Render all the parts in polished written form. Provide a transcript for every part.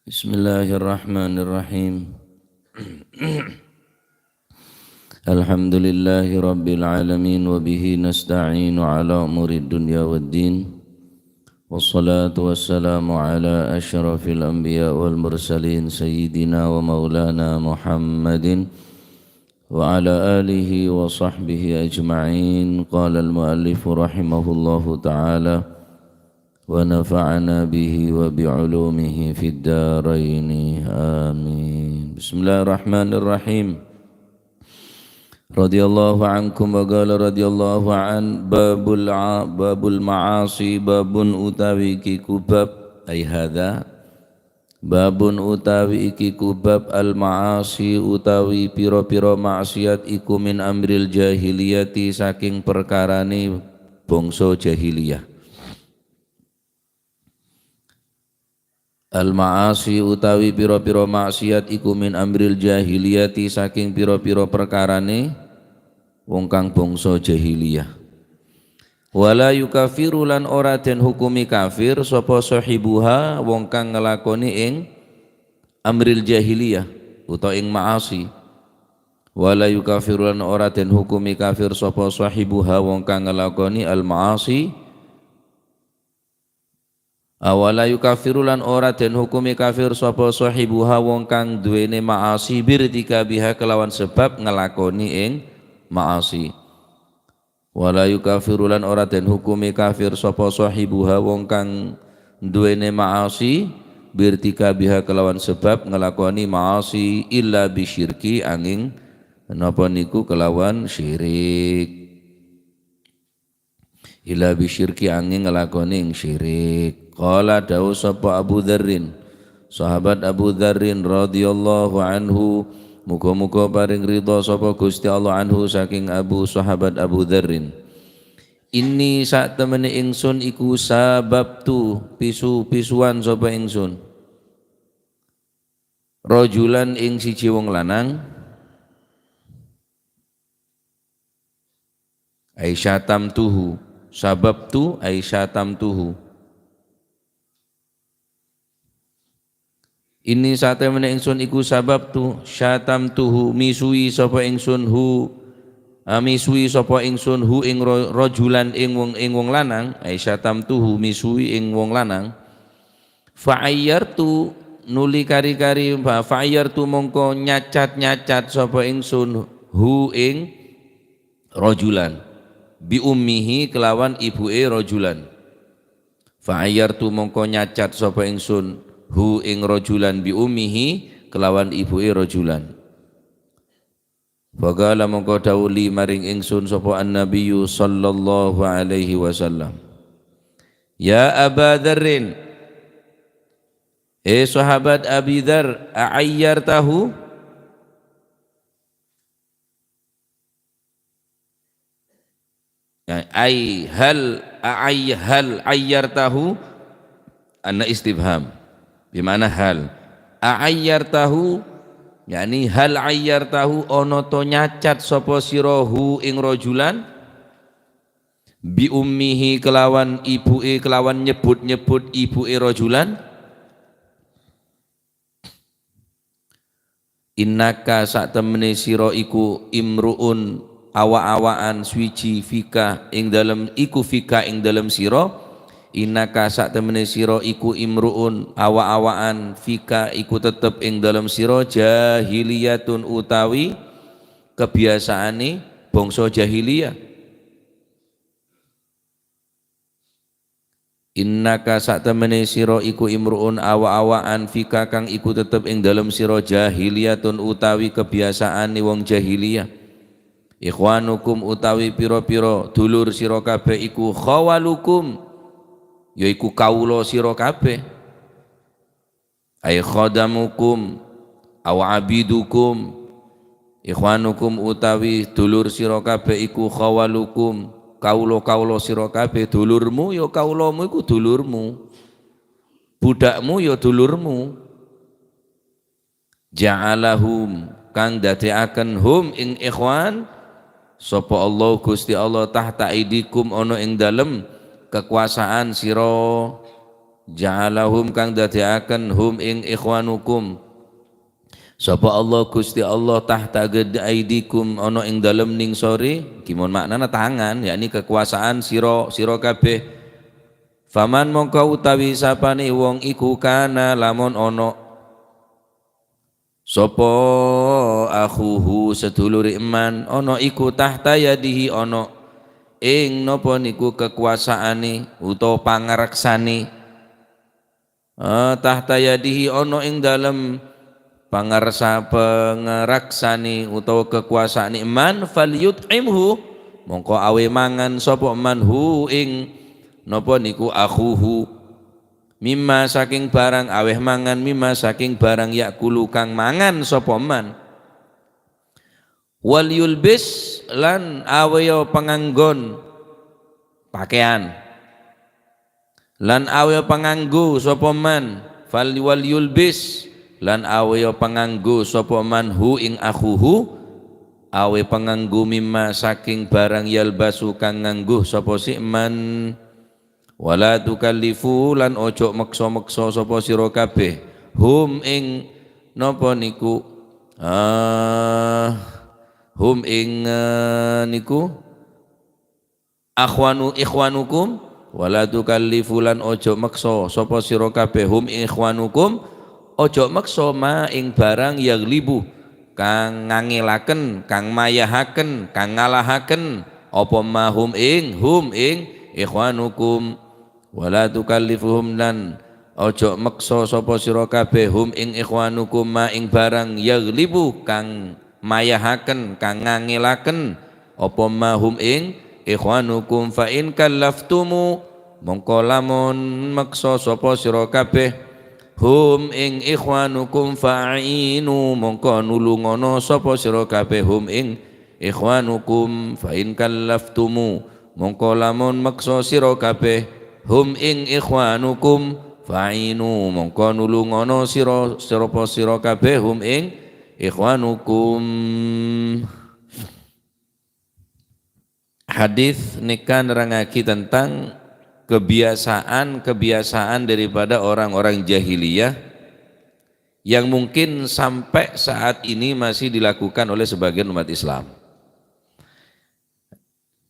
Bismillahirrahmanirrahim. Alhamdulillahi rabbil alamin wa bihi nasta'inu ala umurid dunya waddin. Wassalatu wassalamu ala asyrafil anbiya wal mursalin sayyidina wa maulana Muhammadin wa ala alihi wa sahbihi ajma'in. Qala al-muallifu rahimahullahu ta'ala wa nafa'ana bihi wa bi'ulumihi fid daraini amin. Bismillahirrahmanirrahim. Radhiyallahu ankum wa qala radhiyallahu an babul ma'asi babun utawi iki kubab ay hadza babun utawi iki kubab al ma'asi utawi pira-pira maksiat iku min amril jahiliyati saking perkarane bangsa jahiliyah. Al-ma'asi utawi pira-pira maksiat iku min amril jahiliyati saking pira-pira perkarane wong kang bangsa jahiliyah. Wala yukafiru lan ora den hukumi kafir sapa sahibuha wong kang nglakoni ing amril jahiliyah utawa ing ma'asi. Wala yukafiru lan ora den hukumi kafir sapa sahibuha wong kang nglakoni al-ma'asi. Awala yukafiru lan ora den hukumi kafir sapa sahibuha wong kang duwene maasi birtika biha kelawan sebab ngelakoni ing maasi. Wala yukafiru lan ora den hukumi kafir sapa sahibuha wong kang duwene maasi birtika biha kelawan sebab ngelakoni maasi illa bisyirki angin napa niku kelawan syirik. Illa bisyirki angin ngelakoni ing syirik. Qala dawu sapa Abu Dzarrin sahabat Abu Dzarrin radhiyallahu anhu muga-muga paring ridha sapa Gusti Allah anhu saking sahabat Abu Dzarrin. Inni sak temene ingsun iku sababtu pisu-pisuan sapa ingsun rajulan ing siji wong lanang Aisyatam tuhu sababtu Aisyatam tuhu. Ini saat temene ingsun iku sabab tu syatam tuhu misui sapa ingsun hu misui sapa ingsun hu ing rajulan ing wong lanang ai syatam tuhu misui ing wong lanang fa'ayyartu nuli kari-kari fa'ayyartu mongko nyacat sapa ingsun hu ing rajulan bi ummihi kelawan ibuke rajulan fa'ayyartu mongko nyacat sapa ingsun hu ing rajulan bi ummihi kelawan ibuke rajulan. Faqala mongko dawuli maring ingsun sapa annabiyyu sallallahu alaihi wasallam. Ya Aba Dzarrin sahabat Abi Dzar a'ayyartahu ay hal ayyartahu anna istifham bimana hal a'ayyartahu yakni hal ayyartahu ono to nyacat sapa sirahu ing rajulan bi ummihi kelawan ibuke kelawan nyebut ibuke rajulan innaka sak temene sira iku imruun awa-awaan swiji fika ing dalem iku fika ing dalem sira innaka sak temene sira iku imruun awa-awaan fika iku tetep ing dalam sira jahiliyatun utawi kebiasaane bangsa jahiliyah. Innaka sak temene sira iku imruun awa-awaan fika kang iku tetep ing dalam sira jahiliyatun utawi kebiasaane wong jahiliyah. Ikhwanukum utawi pira-pira dulur sira kabeh iku khawalukum yaiku kawula sira kabeh ay khadamukum aw abidukum ikhwanukum utawi dulur sira kabeh iku khawalukum kawula sira kabeh dulurmu ya kawulamu iku dulurmu budakmu ya dulurmu ja'alahum kang dadekaken hum ing ikhwan sapa Allah Gusti Allah tahta idikum ana ing dalem kekuasaan sira ja'alahum kang dadiaken hum ing ikhwanukum sapa Allah Gusti Allah tahta aidikum ana ing dalem ning sore gimon maknana tangan yakni kekuasaan sira kabeh faman mongko utawi sapane wong iku kana lamun ana sapa akhuhu sedulur iman ana iku tahta yadihi ana ing napa niku kekuasaane utawa pangareksane tahta yadihi ana ing dalem pangaraksane utawa kekuasaan iman falyut'imhu mongko awe mangan sapa manhu ing napa niku akhuhu mimma saking barang aweh mangan mimma saking barang yakulu kang mangan sapa man wal yulbis lan aweya panganggon pakaian lan aweya panganggo sapa man wal yulbis lan aweya panganggo sapa man hu ing akhuhu awe panganggo mimma saking barang yalbasu kang nganggo sapa si man wala tukallifu lan ojo meksa-meksa sapa sira kabeh hum ing napa niku hum ing niku ikhwanukum wala tukallifu lan ojo meksa sapa sira kabeh hum ikhwanukum ojo meksa ma ing barang yang libu kang ngangelaken kang mayahaken kang ngalahaken apa ma hum ing ikhwanukum wala tukallifuhum lan ojo meksa sapa sira kabeh hum ing ikhwanukum ma ing barang yang libu kang mayahaken kang ngangelaken apa ma hum ing ikhwanukum fa in kallaftumu mongko lamun maksa sapa sira kabeh hum ing ikhwanukum fa'inu mongko nulungono sapa sira kabeh hum ing ikhwanukum fa in kallaftumu mongko lamun maksa sira kabeh hum ing ikhwanukum fa'inu mongko nulungono sira kabeh hum ing ikhwanukum. Hadis nikah nerangaki tentang kebiasaan daripada orang-orang jahiliyah yang mungkin sampai saat ini masih dilakukan oleh sebagian umat Islam.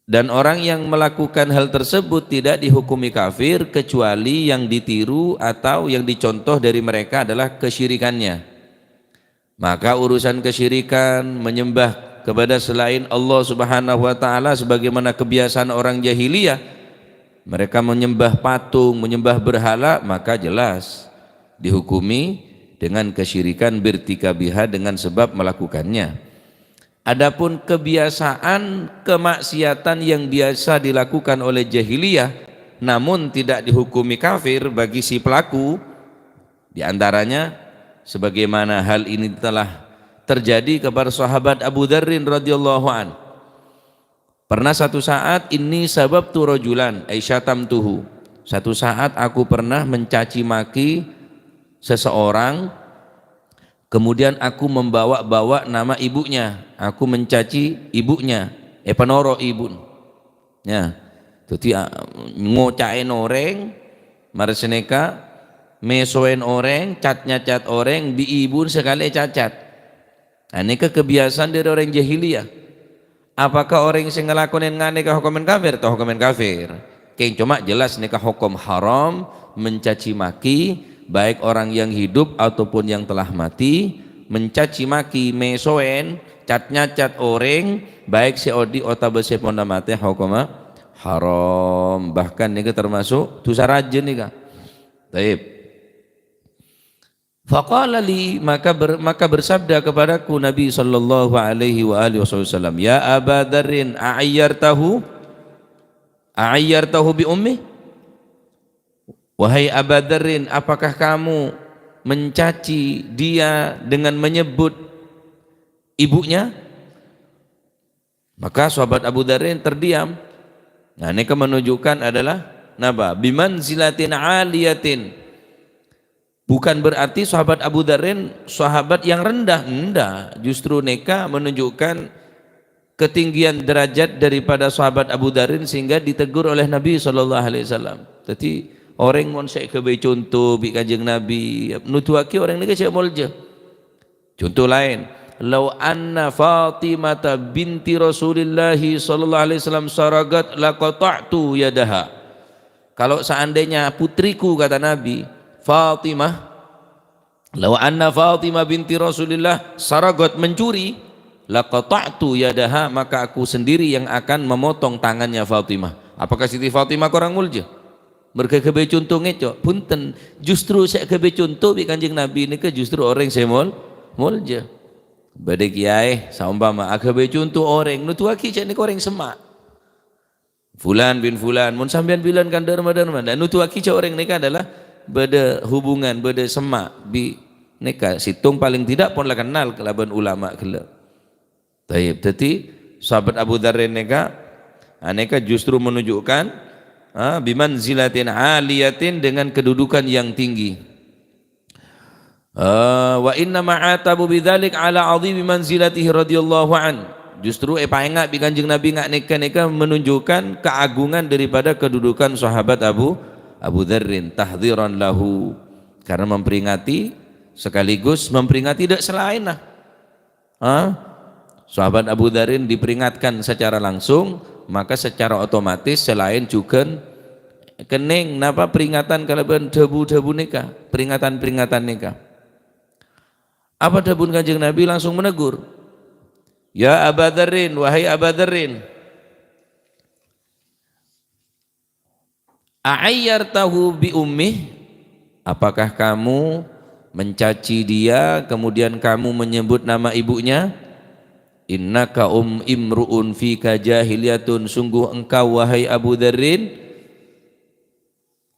Dan orang yang melakukan hal tersebut tidak dihukumi kafir kecuali yang ditiru atau yang dicontoh dari mereka adalah kesyirikannya. Maka urusan kesyirikan menyembah kepada selain Allah Subhanahu wa taala sebagaimana kebiasaan orang jahiliyah, mereka menyembah patung, menyembah berhala, maka jelas dihukumi dengan kesyirikan birtikabiha dengan sebab melakukannya. Adapun kebiasaan kemaksiatan yang biasa dilakukan oleh jahiliyah namun tidak dihukumi kafir bagi si pelaku, diantaranya sebagaimana hal ini telah terjadi kepada sahabat Abu Dzarrin radhiyallahu an. Pernah satu saat ini sabab tu rajulan aisyatamtuhu. Satu saat aku pernah mencaci maki seseorang, kemudian aku membawa-bawa nama ibunya. Aku mencaci ibunya, penoro ibun. Ya, jadi ngocain orang, marseneka, mesoen orang, catnya cat orang, di ibun sekali cacat. Ini kebiasaan dari orang jahiliyah. Apakah orang yang ngelakonin ngane ke hukuman kafir atau hukuman kafir? Kayak cuma jelas nikah hukum haram mencaci maki baik orang yang hidup ataupun yang telah mati, mencaci maki mesoen catnya cat orang baik si odi otabese ponda mate hukum haram, bahkan ini termasuk dosa rajin nih. Baik. Faqala li maka bersabda kepadaku Nabi sallallahu alaihi wa alihi wasallam, ya Aba Dzarrin a'ayyartahu bi ummi, wahai Aba Dzarrin, apakah kamu mencaci dia dengan menyebut ibunya? Maka sahabat Abu Dzarrin terdiam. Nah, ini menunjukkan adalah naba bimanzilatin aliyatin. Bukan berarti sahabat Abu Dzarrin sahabat yang rendah, enggak. Justru neka menunjukkan ketinggian derajat daripada sahabat Abu Dzarrin sehingga ditegur oleh Nabi SAW. Jadi Orang mon saya kebe contoh bi Kanjeng Nabi nutuaki orang ni cek molje. Contoh lain, lau anna Fatimah binti Rasulillah sallallahu alaihi wasallam saragat laqata'tu yadaha. Kalau seandainya putriku kata Nabi Fatimah, lau anna Fatimah binti Rasulillah saragat mencuri, laqata'tu yadaha, maka aku sendiri yang akan memotong tangannya Fatimah. Apakah Siti Fatimah korang mulja? Berkebe contoh ngecok punten, justru saya kebe contoh bi Kanjeng Nabi ini ke justru orang semol mulja. Bade kiai saumpama kebe contoh orang nutuaki cek ni orang semak. Fulan bin fulan mun sampean bilan kan derma-derma dan nutuaki cek orang nikah adalah beda hubungan beda semak bi nikah situng paling tidak pun lah kenal kelaban ulama kelak. Taib tadi sahabat Abu Dzar nikah aneka justru menunjukkan bimanzilatin aliyatin dengan kedudukan yang tinggi. Wa inna ma'atabu bidzalik ala azimi manzilatihi radhiyallahu an. Justru paengak bi Kanjeng Nabi ngak neka menunjukkan keagungan daripada kedudukan sahabat Abu Dzarrin tahdhiran lahu, karena memperingati sekaligus memperingati tidak selain lah. Sahabat Abu Dzarrin diperingatkan secara langsung, maka secara otomatis selain juga kening napa peringatan kalaban debu-debu nikah, peringatan nikah. Apa debun Kanjeng Nabi langsung menegur, ya Abu Dzarrin, wahai Abu Dzarrin, a'ayyartahu bi ummih, apakah kamu mencaci dia kemudian kamu menyebut nama ibunya? Innaka imru'un fika jahiliyatun, sungguh engkau wahai Abu Dzarrin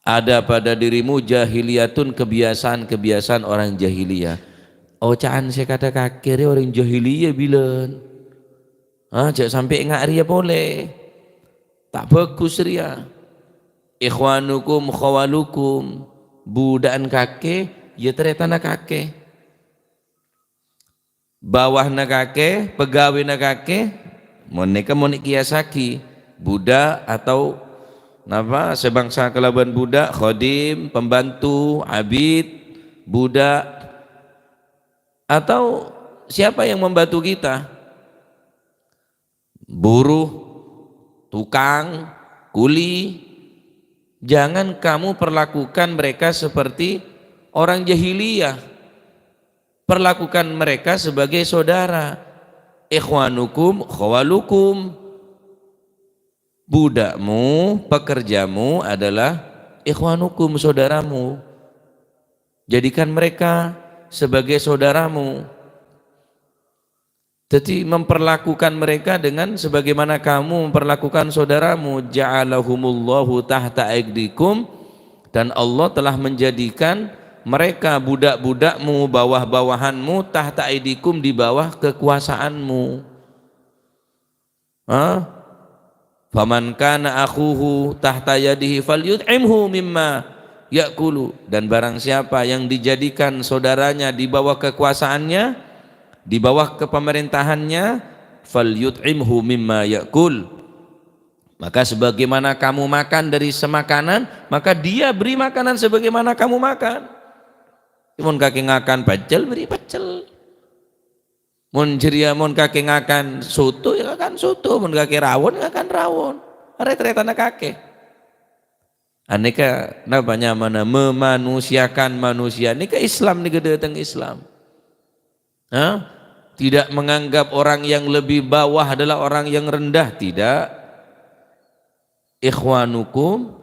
ada pada dirimu jahiliyatun, kebiasaan orang jahiliyah. Ocaan saya kata kakek orang jahiliyah bilan. Jangan sampai ngak ria boleh. Tak bagus ria. Ikhwanukum khawalukum, budak kakek ya teretana kakek. Bawah na kakek, pegawai na kakek, moneka monik kiasaki, budak atau napa sebangsa kelaban budak, khodim, pembantu, abid, budak, atau siapa yang membantu kita, buruh, tukang, kuli. Jangan kamu perlakukan mereka seperti orang jahiliyah, perlakukan mereka sebagai saudara. Ikhwanukum khawalukum, budakmu, pekerjamu adalah ikhwanukum, saudaramu. Jadikan mereka sebagai saudaramu. Jadi memperlakukan mereka dengan sebagaimana kamu memperlakukan saudaramu. Ja'alahumullahu tahta aigdikum, dan Allah telah menjadikan mereka budak-budakmu, bawah-bawahanmu, tahta aidikum, di bawah kekuasaanmu. Faman kana akhuhu tahta yadihi falyut'imhu mimma ya'kulu, dan barang siapa yang dijadikan saudaranya di bawah kekuasaannya, di bawah kepemerintahannya, falyut'imhu mimma ya'kul, maka sebagaimana kamu makan dari semakanan, maka dia beri makanan sebagaimana kamu makan. Mun kaki ngakan pecel, beri pecel. Mun ceria, mun kaki ngakan soto, ya ngakan soto. Mun kaki rawon, ngakan rawon. Retretana kakek. Aneka namanya mana memanusiakan manusia. Ini ke Islam, ini gede teng Islam. Tidak menganggap orang yang lebih bawah adalah orang yang rendah, tidak. Ikhwanukum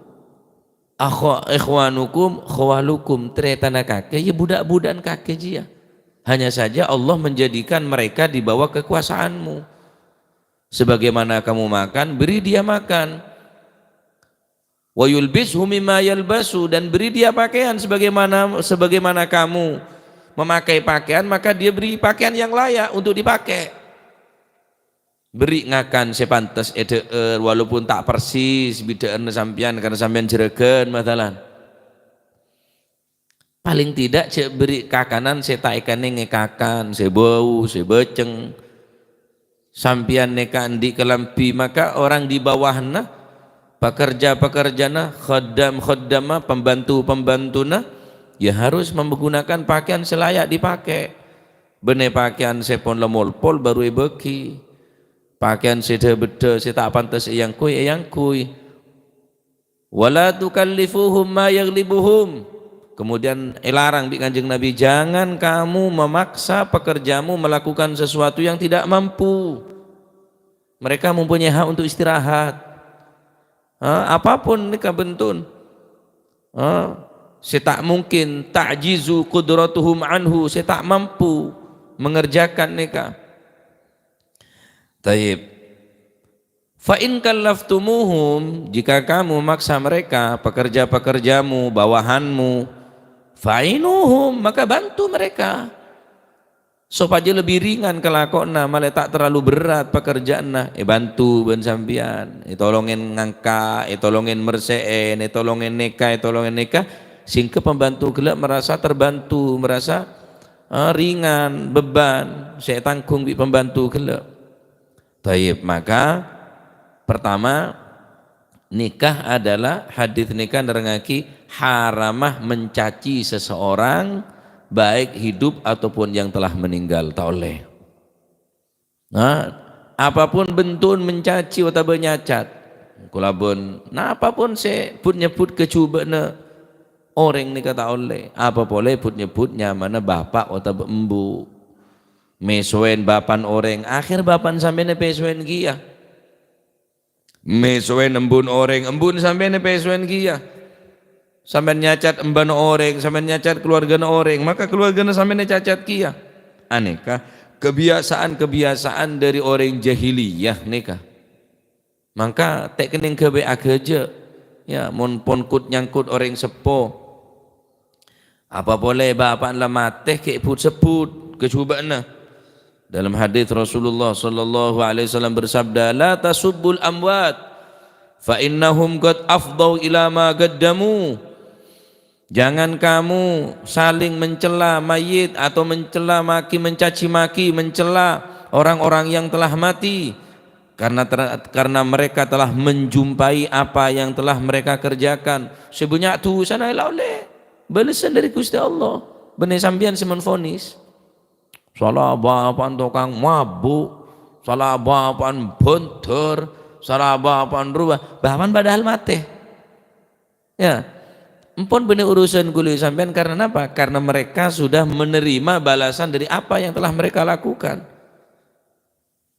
khawalukum, teretana kakek ya budak-budak kakek dia. Hanya saja Allah menjadikan mereka di bawah kekuasaanmu. Sebagaimana kamu makan, beri dia makan. Wa yulbishu mimma yalbasu, dan beri dia pakaian sebagaimana kamu memakai pakaian, maka dia beri pakaian yang layak untuk dipakai. Beri ngakan sepantas walaupun tak persis bidaan sampean karena sampean jeregen matalan. Paling tidak cek beri kakanan setaikane ngekakan, sebau, sebeceng. Sampean nekan di kelampi, maka orang di bawahna pekerja-pekerjana, khaddam-khaddama, pembantu-pembantuna, ya harus menggunakan pakaian selayak dipakai. Benih pakaian sepon lemol-pol baru ibeki. Pakaian sede beda, tak pantas yang kui. Wala tukallifuhum ma yaghlibuhum. Kemudian larang di Kanjeng Nabi, jangan kamu memaksa pekerjamu melakukan sesuatu yang tidak mampu. Mereka mempunyai hak untuk istirahat. Apapun nikah bentun. Saya tak mungkin ta'jizu qudratuhum anhu, saya tak mampu mengerjakan nikah. Taib. Fa in kallaftumuhum, jika kamu maksa mereka, pekerja-pekerjamu, bawahanmu, fa'inuhum, maka bantu mereka supaya lebih ringan kelakona, malah tak terlalu berat pekerjaan. Bantu ben sampean, tolongin ngangka, tolongin merseen, tolongin nikah, sehingga pembantu gelap merasa terbantu, merasa ringan beban saya tanggung di pembantu gelap. Taib. Maka pertama, nikah adalah hadis nikah nerangaki haramah mencaci seseorang baik hidup ataupun yang telah meninggal, tak oleh. Apapun bentun mencaci atau menyacat, kulabun, apapun saya pun nyebut kecubana orang nikah tak oleh. Apa boleh pun nyebutnya mana bapak atau embu. Mesuen bapan orang, akhir bapan sampai ne pesuen gia. Mesuen embun orang, embun sampai ne pesuen gia. Sampai nyacat emban orang, sampai nyacat keluarga orang, maka keluarga sampai ne cacat gia. Aneka kebiasaan dari orang jahiliyah nikah. Maka tek kening kebe aja. Ya, mon ponkut nyangkut orang sepo. Apa boleh bapak lah mateh ke put sebut kecubana. Dalam hadis Rasulullah sallallahu alaihi wasallam bersabda, la tasubbul amwat fa innahum qad afdau ila ma qaddamu. Jangan kamu saling mencela mayit atau mencela maki, mencaci maki, mencela orang-orang yang telah mati karena mereka telah menjumpai apa yang telah mereka kerjakan. Sebanyak tu sana oleh balasan dari Gusti Allah. Benih sambian simon fonis. Salah bapan tukang mabuk, salah bapan bentur, salah bapan rubah, bapan padahal mati. Ya, empun benih urusan guli sampean karena apa? Karena mereka sudah menerima balasan dari apa yang telah mereka lakukan.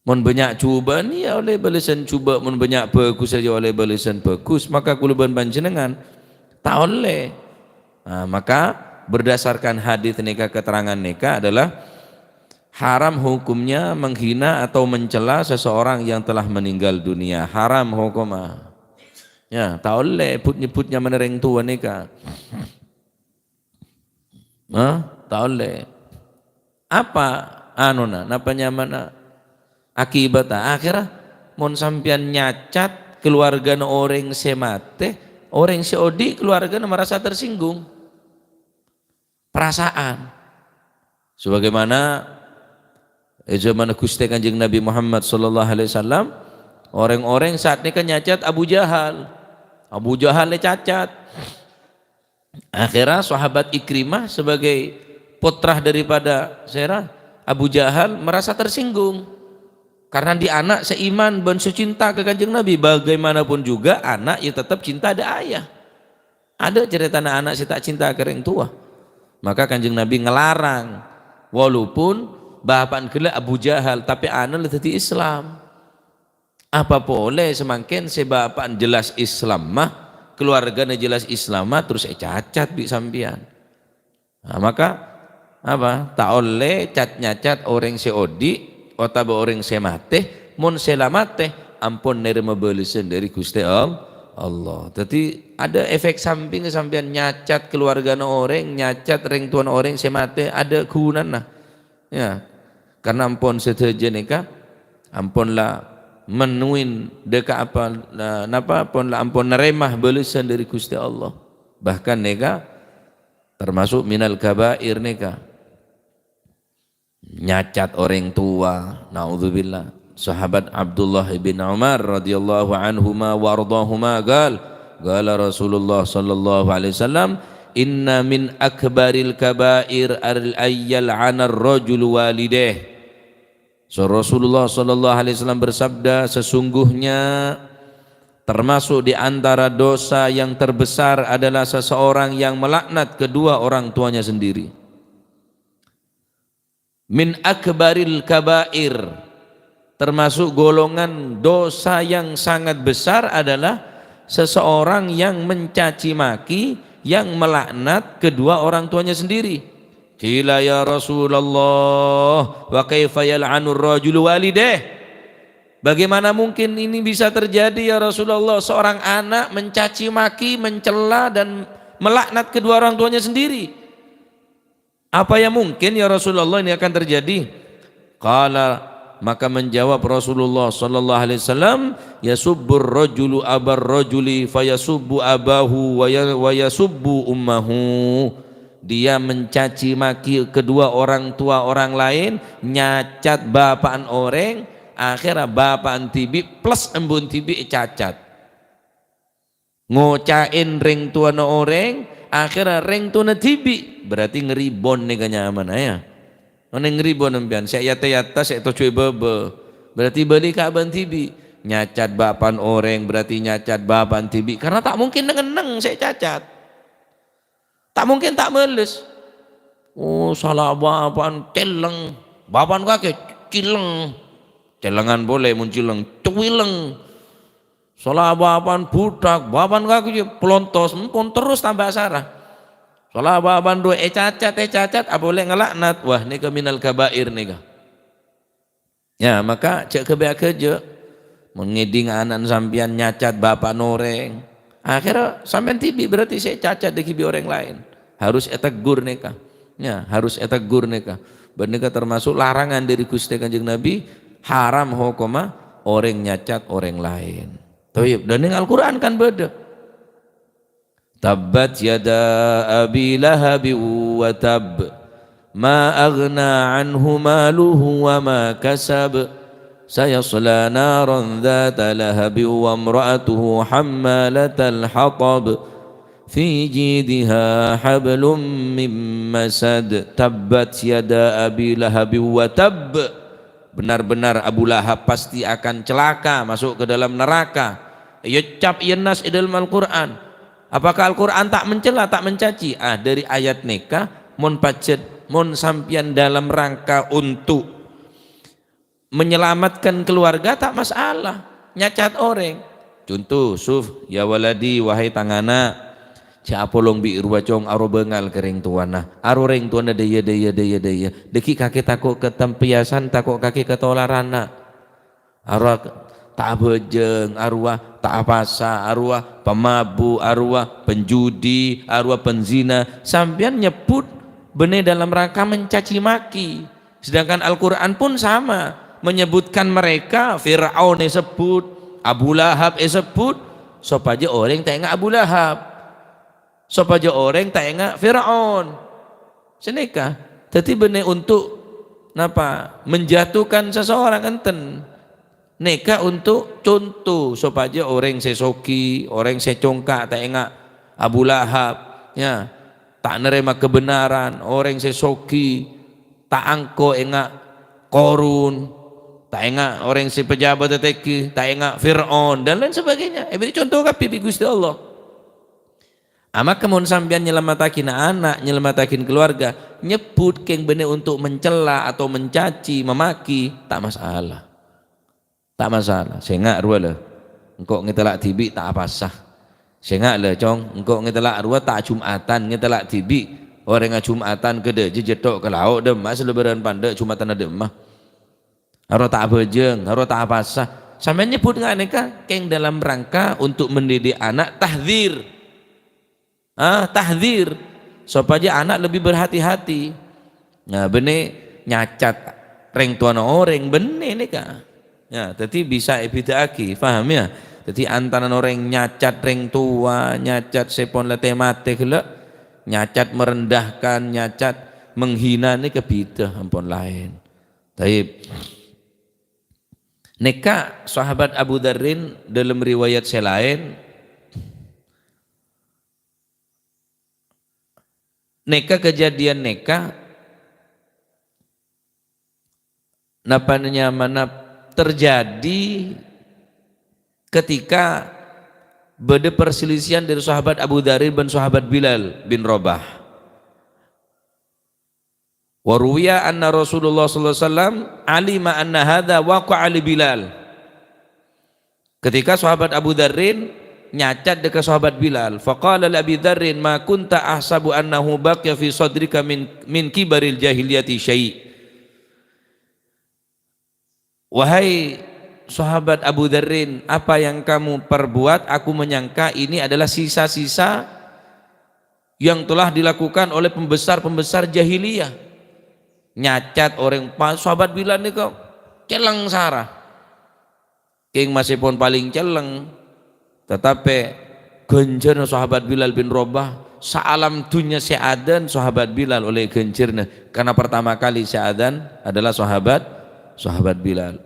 Mun banyak cubaan ya oleh balasan cuba, mun banyak bagus saja oleh balasan bagus, maka kuluban panjenengan tak oleh. Maka berdasarkan hadis nikah, keterangan nikah adalah haram hukumnya menghina atau mencela seseorang yang telah meninggal dunia. Haram hukumnya. Ya, tak oleh nyebutnya menereng tua nikah. Tak oleh. Apa napanya mana? Akibat akhirnya mon sampian nyacat keluarga orang semate, orang seodi keluarga merasa tersinggung. Perasaan. Sebagaimana zaman Gusti Kanjeng Nabi Muhammad sallallahu alaihi wasallam, orang-orang saat ini kan nyacat Abu Jahal. Abu Jahal cacat. Akhirnya sahabat Ikrimah sebagai putra daripada Abu Jahal merasa tersinggung. Karena di anak seiman dan secinta ke Kanjeng Nabi. Bagaimanapun juga anak ya tetap cinta ada ayah. Ada cerita anak si tak cinta ke orang tua. Maka Kanjeng Nabi ngelarang, walaupun bapak gila Abu Jahal tapi anak letih Islam. Apa boleh semakin si bapak jelas Islam mah, keluarganya jelas Islam mah, terus cacat bi sampian. Maka apa? Tak oleh cat orang seodi atau orang semate, mun selamate ampun nerima balasan dari Gusti Allah. Jadi ada efek samping sampian nyacat keluarga orang, nyacat ring tuan orang semate, ada gunana. Ya, karena ampun setuju nikah, ampunlah menuin deka apa napa apunlah ampun neremah balasan dari Gusti Allah. Bahkan nikah termasuk minal kabair nikah. Nyacat orang tua, naudzubillah. sahabat Abdullah bin Umar radhiyallahu anhuma wa ardahuma qala Rasulullah sallallahu alaihi wasallam inna min akbaril kabair al-ayyal 'anar rajul walideh. So Rasulullah sallallahu alaihi wasallam bersabda, sesungguhnya termasuk di antara dosa yang terbesar adalah seseorang yang melaknat kedua orang tuanya sendiri. Min akbaril kabair, termasuk golongan dosa yang sangat besar adalah seseorang yang mencaci maki, yang melaknat kedua orang tuanya sendiri. Qila ya Rasulullah wa kaifa yal'anur rajulu walideh. Bagaimana mungkin ini bisa terjadi ya Rasulullah, seorang anak mencaci maki, mencela dan melaknat kedua orang tuanya sendiri? Apa yang mungkin ya Rasulullah ini akan terjadi? Qala, maka menjawab Rasulullah sallallahu alaihi wasallam, yasubbur rajulu abar rajuli fayasubbu abahu wa yasubbu ummahu. Dia mencaci maki kedua orang tua orang lain, nyacat bapaan orang, akhirnya bapaan tibi plus embun tibi cacat. Ngocain ring tuana orang, akhirnya ring tuana tibi, berarti ngeribon nih kenyaman ya. Neng ribon nempian, saya yata saya cuy bebe, berarti beli kaban tibi, nyacat bapan orang berarti nyacat bapan tibi, karena tak mungkin neng saya cacat, tak mungkin tak meles. Oh salah bapan celeng, bapan kaki cileng, celengan boleh muncileng, cuileng. Salah bapan budak, bapan kaki pelontos, pun terus tambah sarah. Kalau baban dua cacat, boleh ngelaknat, wah ini minal kabair nih. Ya maka cek kebiak kerja, mengeding anak sampian nyacat bapak noreng, akhirnya sampian tibi berarti saya cacat di kibi orang lain, harus etegur neka, ya harus etegur neka. Berneka termasuk larangan dari Gusti Kanjeng Nabi, haram hukoma orang nyacat orang lain. Tapi dan dengan Al-Quran kan beda. Tabbat yada abi lahabi wa tab ma aghna anhu maluhu wa ma kasab sayasla naran dhata lahabi wa imra'atuhu hammalatal hatab fi jidha hablum min masad. Tabbat yada abi lahabi wa tab, benar-benar Abu Lahab pasti akan celaka, masuk ke dalam neraka. Yacap yenas di dalam Al-Quran. Apakah Al-Quran tak mencela, tak mencaci? Dari ayat nikah, mon pacet, mon sampian dalam rangka untuk menyelamatkan keluarga tak masalah. Nyacat orang. Contoh, suf, ya waladi, wahai tangana, siapolong bi irwacong aro bengal kering tuana, aro reng tuana daya. Deki kaki takut ketempiasan, takut kaki ketolarana. Aro tak bejeng, arwah tak apasa, arwah pemabu, arwah penjudi, arwah penzina, sampean nyebut benih dalam rangka mencaci maki. Sedangkan Al-Quran pun sama, menyebutkan mereka, Fir'aun disebut, Abu Lahab disebut, sopaja orang tak ingat Abu Lahab, sopaja orang tak ingat Fir'aun. Seneka, tapi benih untuk napa? Menjatuhkan seseorang enten. Neka untuk contoh supaya orang sesoki, orang secongkak tak ingat Abu Lahab, ya tak nerima kebenaran, orang sesoki tak angko ingat Korun, tak ingat orang si pejabat teteki, tak ingat Fir'aun dan lain sebagainya. Ini contoh kapi bi Gusti Allah. Ama kemun sampean nyelamatakin anak, nyelamatakin keluarga, nyebut keng bener untuk mencela atau mencaci, memaki, tak masalah. Tak masalah, saya ngak rua lah. Engkau ngetelak tibi tak apa sah. Saya ngak lah cong, engkau ngetelak rua tak Jumatan, ngetelak tibi. Orang yang Jumatan kede jejetok ke laut dem, masa lebaran pandai Jumatan ada mah. Haro tak bejeng, haro tak apa sah. Sampai nyebut nggak neka, keng dalam rangka untuk mendidik anak tahdzir. Tahdzir supaya anak lebih berhati-hati. Nah benih nyacat reng tuana orang benih neka. Ya, jadi bisa ebidaaki, paham ya? Jadi antara orang nyacat ring tua, nyacat sepon lete mate gelek, nyacat merendahkan, nyacat menghina ini kebidah ampun lain. Taib. Nikah sahabat Abu Dzarrin dalam riwayat selain nikah kejadian nikah napanya mana terjadi ketika beda perselisihan dari sahabat Abu Dzarrin dan sahabat Bilal bin Rabah. Wa ruwiya anna Rasulullah sallallahu alaihi wasallam alima anna hadza waqa'a li Bilal. Ketika sahabat Abu Dzarrin nyacat dekat sahabat Bilal, faqala li Abi Dzarrin ma kunta ahsabu annahu baqiya fi sadrika min kibaril jahiliyati syai'. Wahai sahabat Abu Dzarrin, apa yang kamu perbuat aku menyangka ini adalah sisa-sisa yang telah dilakukan oleh pembesar-pembesar jahiliyah. Nyacat orang sahabat Bilal ni kau celeng sarah king masih pun paling celeng, tetapi genjer sahabat Bilal bin Rabah saalam dunya seadan sahabat Bilal oleh genjernya, karena pertama kali seadan adalah sahabat Bilal.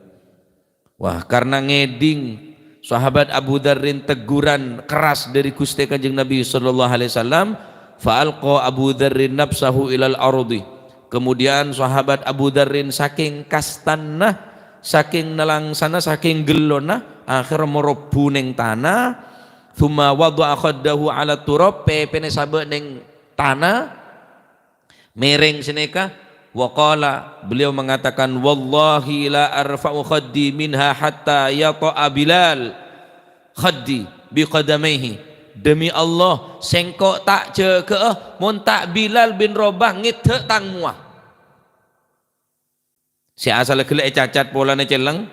Wah, karena ngeding sahabat Abu Dzarrin teguran keras dari Gusti Kanjeng Nabi sallallahu alaihi wasallam, fa'alqa Abu Dzarrin nafsahu ilal ardi. Kemudian sahabat Abu Dzarrin saking kastanna, saking nelangsana, saking gelona, akhir merobu ning tanah, thumma wada'a khaddahu ala turab, pepene sabe ning tanah, mereng seneka. Waqala, beliau mengatakan wallahi la arfa'u khaddi minha hatta yata'a Bilal khaddi biqadamaihi. Demi Allah sengkok tak cekeh mun tak Bilal bin Rabah ngithek tang muah. Si asal gelek cacat polane celeng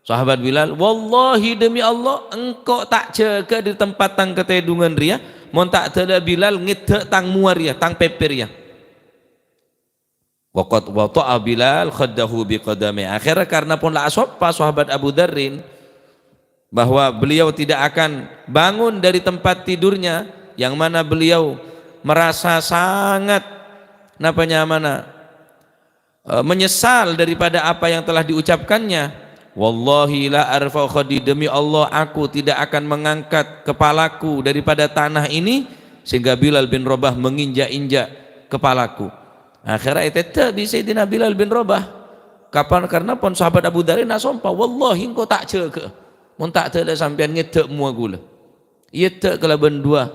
sahabat Bilal, wallahi demi Allah engkau tak cekeh di tempat tang ketedungan ria mun tak tela Bilal ngithek tang muah ria, tang peper ria. Waqat wata'a Bilal khaddahu biqadami. Akhirnya karena pun la asoppa sahabat Abu Dzarrin bahwa beliau tidak akan bangun dari tempat tidurnya, yang mana beliau merasa sangat menyesal daripada apa yang telah diucapkannya. Wallahi la arfa'u khaddi, demi Allah aku tidak akan mengangkat kepalaku daripada tanah ini sehingga Bilal bin Rabah menginjak-injak kepalaku. Akhirnya itu bisa Sayyidina Bilal bin Rabah kapan, karena pun sahabat Abu Dzarrin nak sumpah wallahi engkau tak cekeh mun tak tela sampean ngedek mua gula iya tak kelaban dua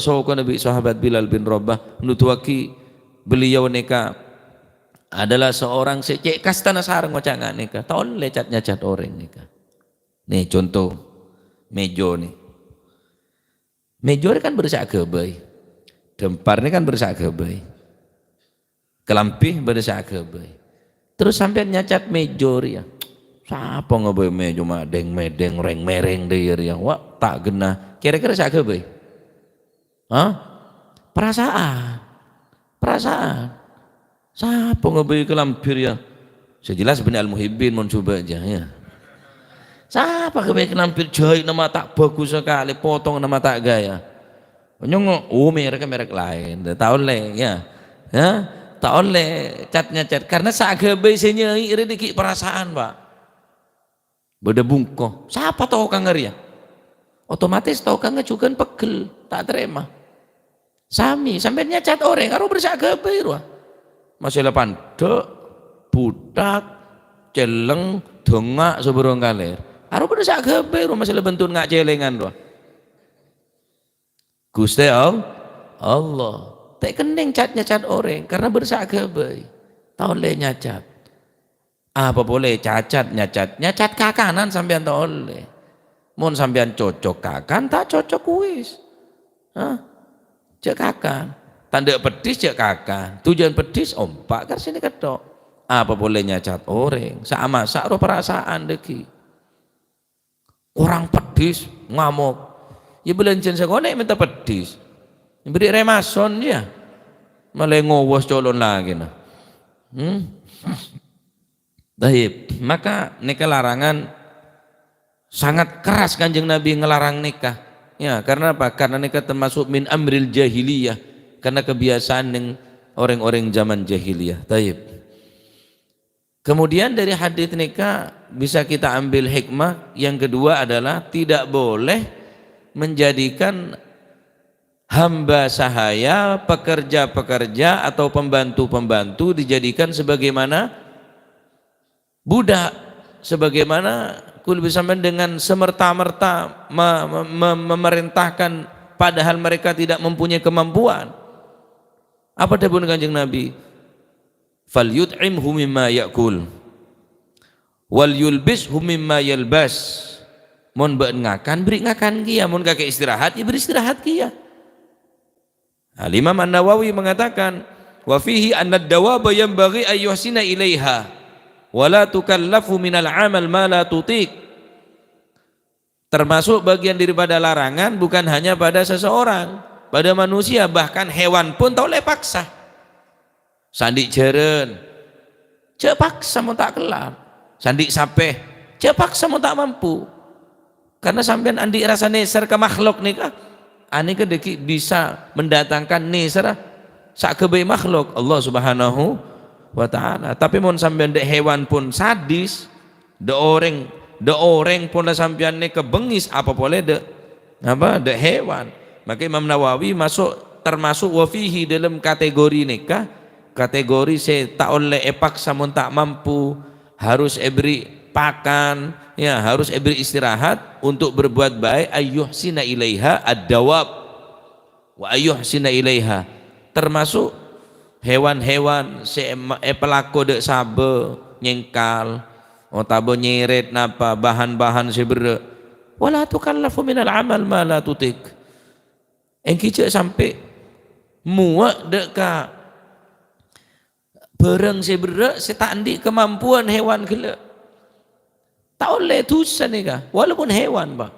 sahabat Nabi sahabat Bilal bin Rabah nutuaki beliau neka adalah seorang secek kastana sarang wacangan neka tahun lecat nyacat orang neka. Nih contoh mejo nih, mejo kan bersak gebay, dempar ini kan bersak gebay, kelampih bersak gebay, terus sampean nyacat mejo ya. Siapa ngebay mejo madeng medeng reng mereng deh ya, wah tak genah kira-kira sak gebay. Hah? Perasaan. Siapa ngebay kelampir ya? Sejelas benar al-muhibbin mau coba aja ya. Siapa ngebay kelampir jahit nama tak bagus sekali, potong nama tak gaya. Nyong merek lain, tahu le ya. Ya, tak oleh catnya cat karena sagebe senyai redeki perasaan pak beda bungko siapa tahu kang ya otomatis tahu kang juga pegel tak terima sami sampai nyacat orang karo bersagebe ruah masih lepan dek budak celeng dongak seburung kalir karo bersagebe ruah masih lebentun ngak celengan ruah Gusti Allah tak kening cat orang karena bersagebe tahun le nyacat apa boleh cacat nyacat kakanan sampean tak oleh mun sampean cocok kakan tak cocok kuis cek kakan tanda pedis cek kakan tujuan pedis ompak kan sini ketok apa boleh nyacat orang sama sakro perasaan deki orang pedis ngamuk ya belancen sekonek minta pedis beri remason ya malah ngowos colon lagi nah Baik, maka nikah larangan sangat keras Kanjeng Nabi ngelarang nikah ya karena apa? Karena nikah termasuk min amril jahiliyah karena kebiasaan yang orang-orang zaman jahiliyah. Baik. Kemudian dari hadits nikah bisa kita ambil hikmah yang kedua adalah tidak boleh menjadikan hamba sahaya, pekerja-pekerja atau pembantu-pembantu dijadikan sebagaimana budak, sebagaimana kul bisaman dengan semerta-merta memerintahkan padahal mereka tidak mempunyai kemampuan. Apa dapun Kanjeng Nabi? Falyut'imhu mimma ya'kul wal yulbishhu mimma yalbas. Mun beun ngakan beri ngakan kia, mun kakek istirahat ya beri istirahat kia. Al-Imam An-Nawawi mengatakan wa fihi anna ad-dawaba yanbaghi ay yuhsina ilaiha wa la tukallafu minal amal ma la tutiq. Termasuk bagian daripada larangan bukan hanya pada seseorang, pada manusia, bahkan hewan pun tak boleh paksa. Sandik jeren cek paksa mau tak kelar, sandik sapeh cek paksa mau tak mampu. Karena sampean andi rasa neser ke makhluk nih kah? Ani kedeki bisa mendatangkan neser sak kebe makhluk Allah Subhanahu wa taala. Tapi mun sampean dek hewan pun sadis, de orang pun sampean ne kebengis apa boleh de hewan. Maka Imam Nawawi termasuk wafihi dalam kategori nikah, kategori saya tak oleh paksa mun tak mampu, harus beri pakan, ya harus beri istirahat untuk berbuat baik. Ayyuhsina ilaiha ad-dawab wa ayyuhsina ilaiha, termasuk hewan-hewan pelaku dek sabe nyengkal otabo nyeret napa bahan-bahan sebere wala tukallafu minal amal ma la tutik. Engki cek sampai muak dek ka bareng sebere setandi kemampuan hewan gila tak oleh dosa nih kah walaupun hewan pak.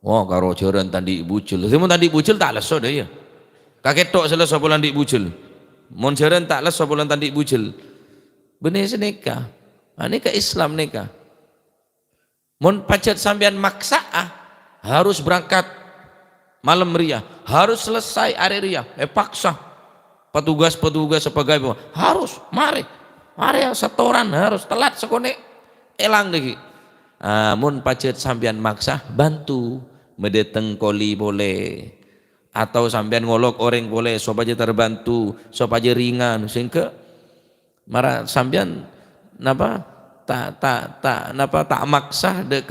Wah karo jaran tandi bucul, semu tandi bucul tak leso deh ya. Kakek tok selesai bulan tandi bucul, mon jaran tak leso bulan tandi bucul. Benih seneka, ini ke Islam neka. Mon pacet sampean maksa harus berangkat malam ria, harus selesai hari ria, paksa. Petugas sebagai harus mari setoran harus telat sekone elang lagi. Mun pacet sampean maksa bantu medeteng koli boleh atau sampean ngolok orang boleh supaya terbantu supaya ringan sehingga marah sampean napa tak maksa de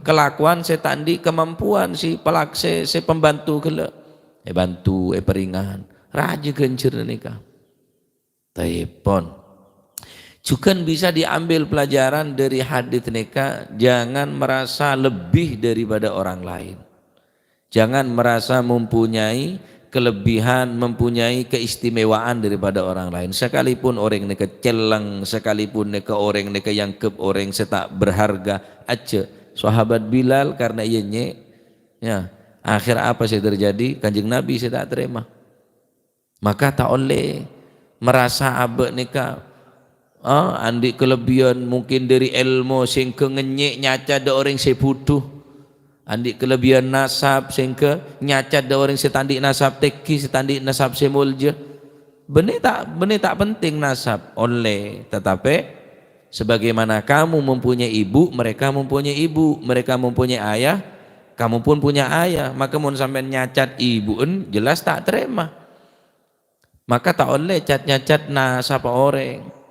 kelakuan setandi kemampuan si pelakse si pembantu gele bantu peringan raja gencir nikah taipon. Juga bisa diambil pelajaran dari hadits nikah, jangan merasa lebih daripada orang lain. Jangan merasa mempunyai kelebihan, mempunyai keistimewaan daripada orang lain. Sekalipun orang nikah celeng, sekalipun nikah orang nikah yang orang setak berharga aja. Sahabat Bilal karena ianya ya, akhir apa sih terjadi? Kanjeng Nabi saya tak terima. Maka tak oleh merasa abek nikah andi kelebihan mungkin dari ilmu sehingga ngenyek nyaca ada orang sebutuh, andi kelebihan nasab sehingga nyaca ada orang setandi nasab teki setandi nasab semulja. Benih tak penting nasab oleh, tetapi sebagaimana kamu mempunyai ibu, mereka mempunyai ibu, mereka mempunyai ayah, kamu pun punya ayah. Maka mau sampai nyacat ibu jelas tak terima. Maka tak oleh nyacat nasab orang.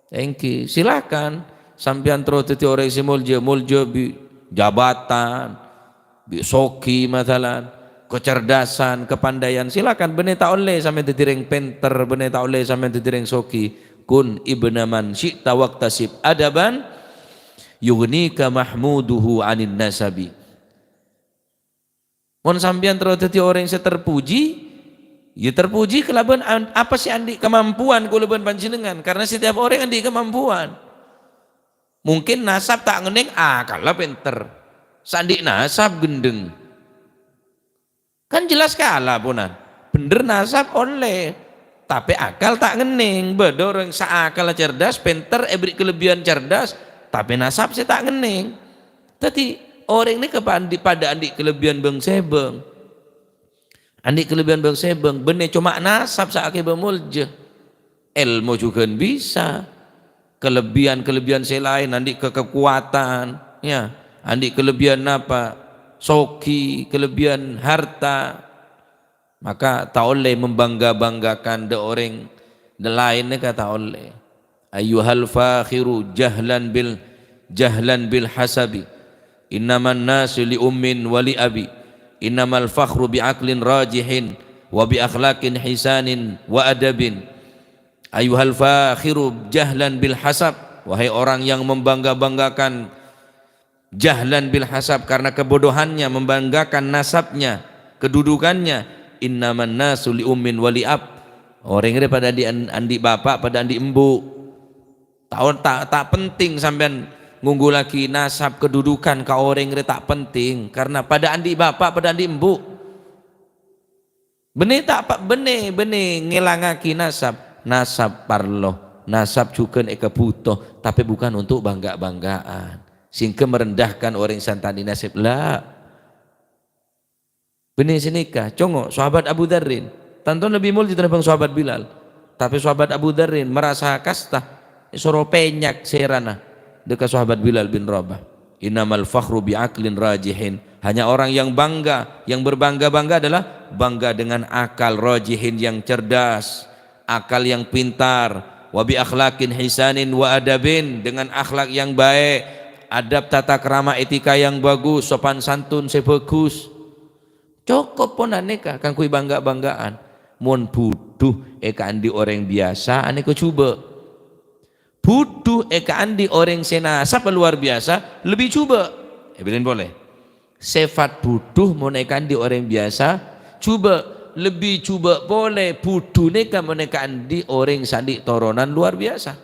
Engki silakan sampean terus teti orang si mulja bi jabatan, bi soki masalah, kecerdasan, kepandaian silakan benih tak oleh sampai teti ring penter, benih tak oleh sampai teti ring soki. Kun ibna man syi'ta waqtasib adaban yughnika mahmuduhu anin nasabi. Mon sampean terus teti orang seterpuji. Ya terpuji kelaban apa sih andi kemampuan kulaban panjenengan, karena setiap orang andi kemampuan. Mungkin nasab tak ngening kalah pinter, sandi nasab gendeng kan jelas kalah punan. Bener nasab oleh tapi akal tak ngening. Beda orang saakal cerdas pinter beri kelebihan cerdas tapi nasab saya tak ngening. Tadi orang ini pada andi kelebihan bang sebeng, andi kelebihan bang sebeng benih cuma nasab saake bemulje ilmu juga bisa kelebihan saya lain, andi kekuatan, ya, andi kelebihan apa, soki, kelebihan harta, maka tak oleh membangga-banggakan de orang de lain kata oleh. Ayyuhal fakhiru jahlan bil hasabi, innaman nasu li ummin wa li abi, innamal fakhru bi aqlin rajihin wa bi akhlaqin hisanin wa adabin. Ayyuhal fakhiru jahlan bil hasab, wahai orang yang membangga-banggakan jahlan bil hasab karena kebodohannya, membanggakan nasabnya, kedudukannya. Innaman nasu li ummin wa li ab, orang ini pada andi bapak, pada andi embu. Tak penting sampean ngunggu lagi nasab kedudukan ka orang ini, tak penting karena pada andi bapak, pada andi embu. Benih tak pak benih ngelangaki nasab parloh, nasab juga eka butuh, tapi bukan untuk bangga-banggaan sehingga merendahkan orang santani nasib lah. Benih sinikah congok sahabat Abu Dzarrin tonton lebih mulia daripada sahabat Bilal, tapi sahabat Abu Dzarrin merasa kasta soro penyak serana dekat sahabat Bilal bin Rabah. Innamal fakhru bi aqlin rajihin, hanya orang yang bangga, yang berbangga-bangga adalah bangga dengan akal rajihin, yang cerdas, akal yang pintar, wa bi akhlaqin hisanin wa adabin, dengan akhlak yang baik, adab tata krama etika yang bagus, sopan santun sebagus. Cukup pun aneka kan kui bangga-banggaan. Mun butuh eka andi orang biasa aneka coba. Butuh eka andi orang senasab luar biasa lebih coba. Bilin boleh. Sifat butuh mun eka andi orang biasa coba, lebih coba boleh. Butuh neka mun eka andi orang sandi toronan luar biasa.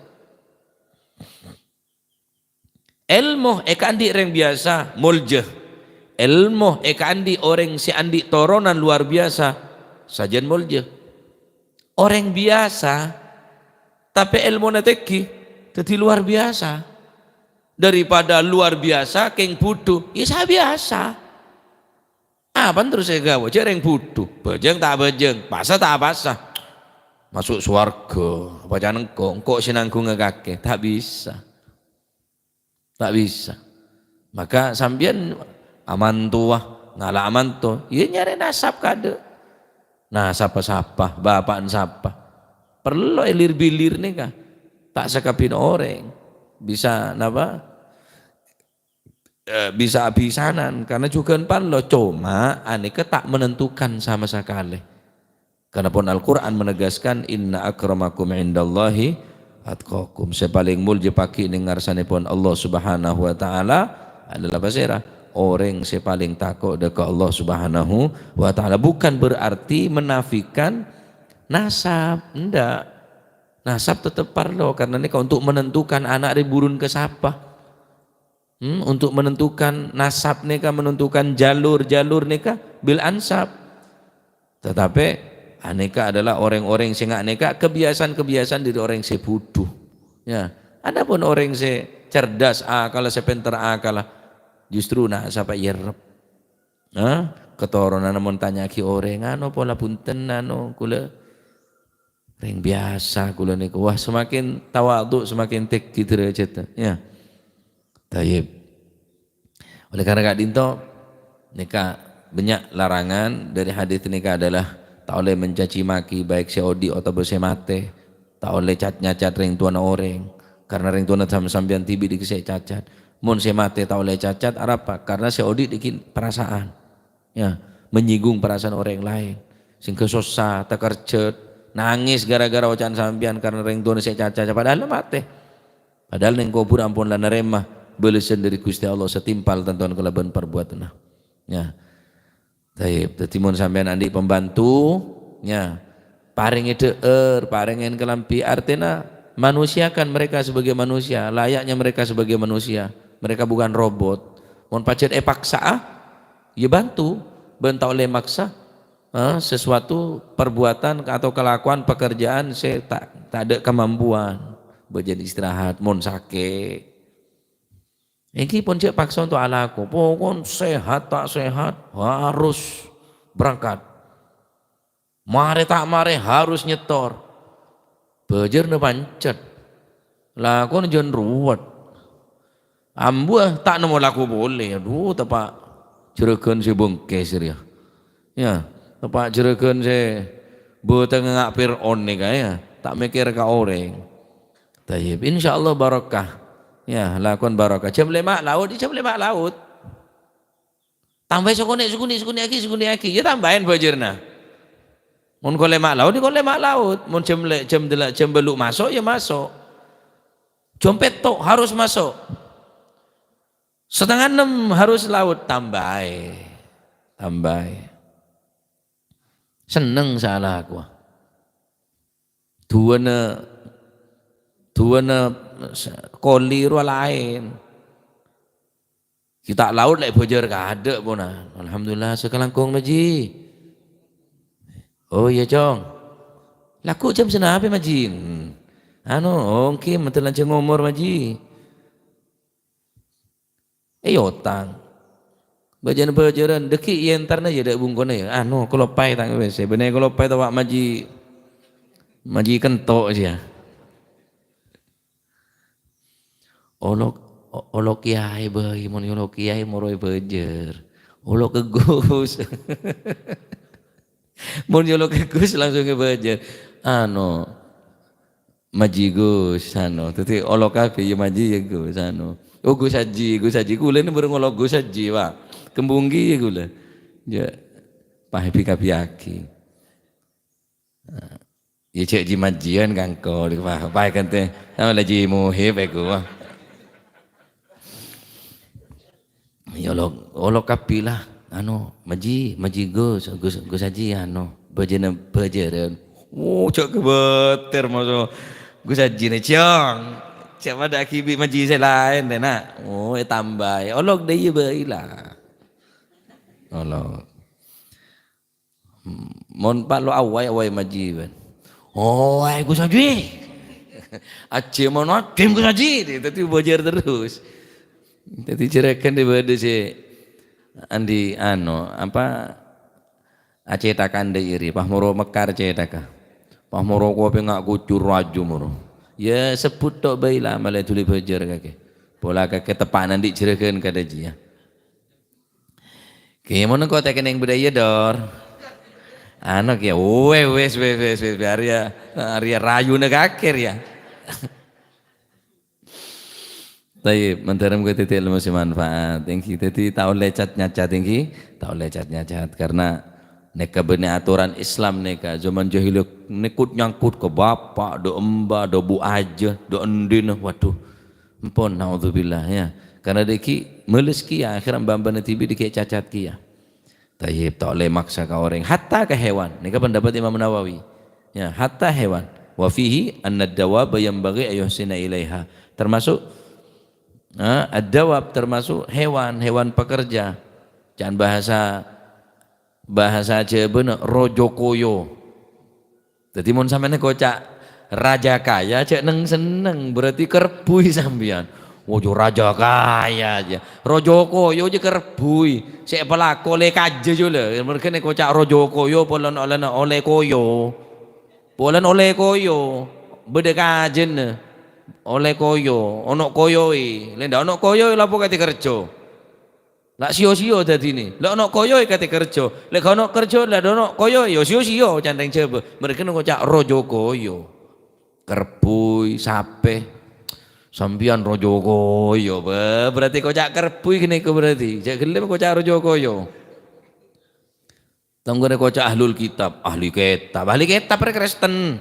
Ilmu eka andi orang biasa muljah, ilmu eka andi orang si andi toronan luar biasa sajen muljah. Orang biasa tapi ilmu nateki jadi luar biasa. Daripada luar biasa keng butuh ya saya biasa. Apa terus saya gawe jarang butuh bejeng tak bejeng, pasah tak pasah, masuk swarga apa jangan kok sinanggung ngekake, tak bisa. Tak bisa. Maka sambian aman tua, ngalah aman tua, ya nyari nasab kade. Nasab sapa, bapak sapa. Perlu elir bilir nih kah? Tak sekapin orang bisa napa? Bisa abisanan karena juga lo cuma aneka tak menentukan sama sekali. Karena pun Al-Quran menegaskan inna akramakum indallahi atqakum, sepaling mulia paki nengarsanipun Allah Subhanahu wa taala adalah basira orang sepaling takut dekat Allah Subhanahu wa taala. Bukan berarti menafikan nasab, enggak. Nasab tetap parlo karena ini untuk menentukan anak riburun ke siapa. Untuk menentukan nasab neka, menentukan jalur neka bil ansab. Tetapi aneka adalah orang-orang sing aneka kebiasaan dari orang yang bodoh. Ya, adapun orang yang cerdas akal, sepinter akal, justru nak siapa yerep. Ketoronan namun tanya ki orang ano pola punten ano kula yang biasa kula niku. Wah semakin tawadhu semakin tinggi derajatnya. Ya. Tayyib. Oleh karena Kak Dinto nikah banyak larangan dari hadis nikah adalah tak oleh mencaci maki baik seodi atau bersemate, tak oleh nyacat ring tuan orang karena ring tuan sambian tibi dikisih cacat. Mun semate tak oleh cacat apa? Karena seodi dikin perasaan. Ya, menyinggung perasaan orang lain. Sing kesosa, tekerjet, nangis gara-gara wacan sambian karena ring tuan saya cacat padahal mate. Padahal ning kubur ampun lan neremah belesan dari Gusti Allah setimpal tentuan kelaban perbuatan. Ya. Taib, dadi mun sampean andi pembantu, ya. Paring paringen kelampi artinya manusiakan mereka sebagai manusia, layaknya mereka sebagai manusia. Mereka bukan robot. Mun pacet paksa ya bantu, bentau oleh maksa. Sesuatu perbuatan atau kelakuan pekerjaan saya tak ada kemampuan berjadi istirahat, mun sakit. Ini pun cek paksa untuk alaku, pokon sehat tak sehat harus berangkat. Mare tak mare harus nyetor. Bejer ne pancet. Lah kon jon ruwet. Ambuh tak nemu laku boleh. Aduh tepak jeragan si bengkes ya. Ya, tepak jeragan si boteng ngapir on nih kaya. Tak mikir ka orang. Tayyib, insyaallah barakah. Ya, lakon barakah. Jam 5 laut, jam 5 laut. Tambah sekuni aki. Ya tambahin bajirna. Mun kau 5 laut, kau 5 laut. Mun jam beluk masuk ya masuk. Jompet tok harus masuk. 5:30 harus laut tambah. Seneng salah aku. Duana koli ru lain. Kita laut lek bojer kada puna. Alhamdulillah sekalangkung maji. Oh iya cong. Laku jam senape maji? Oke mentelan ceng umur maji. Otang. Bajan-bajaran deki yentarna ya dak bungkone ya. Kelopai tang wes. Bener kelopai tawak maji kentok aja. Olok kiai bayi, mun olok kiai moroi bejer. Olok kegus. Mun olok kegus langsung ke bejer. Maji Gus Tadi olok kafe ya maji ya Gus Oh Gus Haji kula ni bareng olok Gus Haji Pak. Kembunggi ya kula. Ya pahepi kapiaki. Ya cek ji majian kangko di pa kan teh. Sama lagi muhib aku. Ya olok kapi lah. Maji Gus Haji bajaran. Cok kebeter masuk Gus Haji ni ciong. Siapa dak kibi maji saya lain deh nak. Tambah. Olok dia bailah. Olok. Mon palo awai maji ban. Ai Gus Haji. Aceh mon tim Gus Haji. Tadi bajar terus. Tadi cerekan di bade si Andi Aceh takan iri pahmoro mekar cetaka. Pahmoro ko pengak kucur raju moro. Ya sebut tok baila malai tuli bajar kake. Pola kake tepanan di cerekan kada ji ya. Ki mon ko teken yang budaya dor. Ya wes Arya rayu negakir ya. Tapi menterem ke titik ilmu manfaat. Tinggi tadi tahu lecat nyacat tinggi, tahu lecat nyacat karena neka benih aturan Islam neka zaman jahil nekut nyangkut ke bapak, do emba, do bu aja, do endin, waduh, empon naudzubillah ya. Karena deki meles kia akhiran bamba tibi deki cacat kia. Tayyib tak boleh maksa ke orang, hatta ke hewan. Neka pendapat Imam Nawawi. Ya, hatta hewan. Wa fihi anna ad-dawaba yanbaghi ayuhsina ilaiha. Termasuk ad-dawab termasuk hewan pekerja. Jangan bahasa aja bener rojokoyo. Jadi mun sampeyan kocak raja kaya cek neng seneng berarti kerbui sampean. Wojo raja kaya aja. Rojokoyo aja kerbui. Sek pelako le kaje jo le. Mereka nek kocak rojokoyo polan oleh koyo. Polan oleh koyo. Bede kajen oleh koyo, onok koyoi, lenda onok koyoi lapo kate kerja. Lak sio-sio dadi ni. Lak onok koyoi kate kerja. Lek onok kerja lek onok koyoi yo sio-sio canteng jebe. Mereka ngocak rojo koyo. Kerbui, sape. Sampian rojo koyo. Berarti kocak kerbui kene ko berarti. Cek gelem kocak rojo koyo. Tanggone kocak ahli kitab Kristen.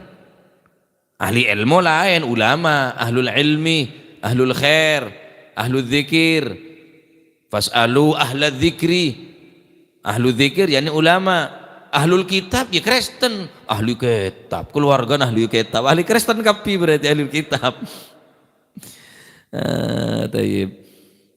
Ahli ilmu lain, ulama, ahlul ilmi, ahlul khair, ahlul dzikir. Fas'alu ahla dzikri. Ahlul dzikir yakni ulama, ahlul kitab ya Kristen, ahli kitab, keluarga ahli kitab, ahli Kristen kapi berarti ahli kitab. Tayyib.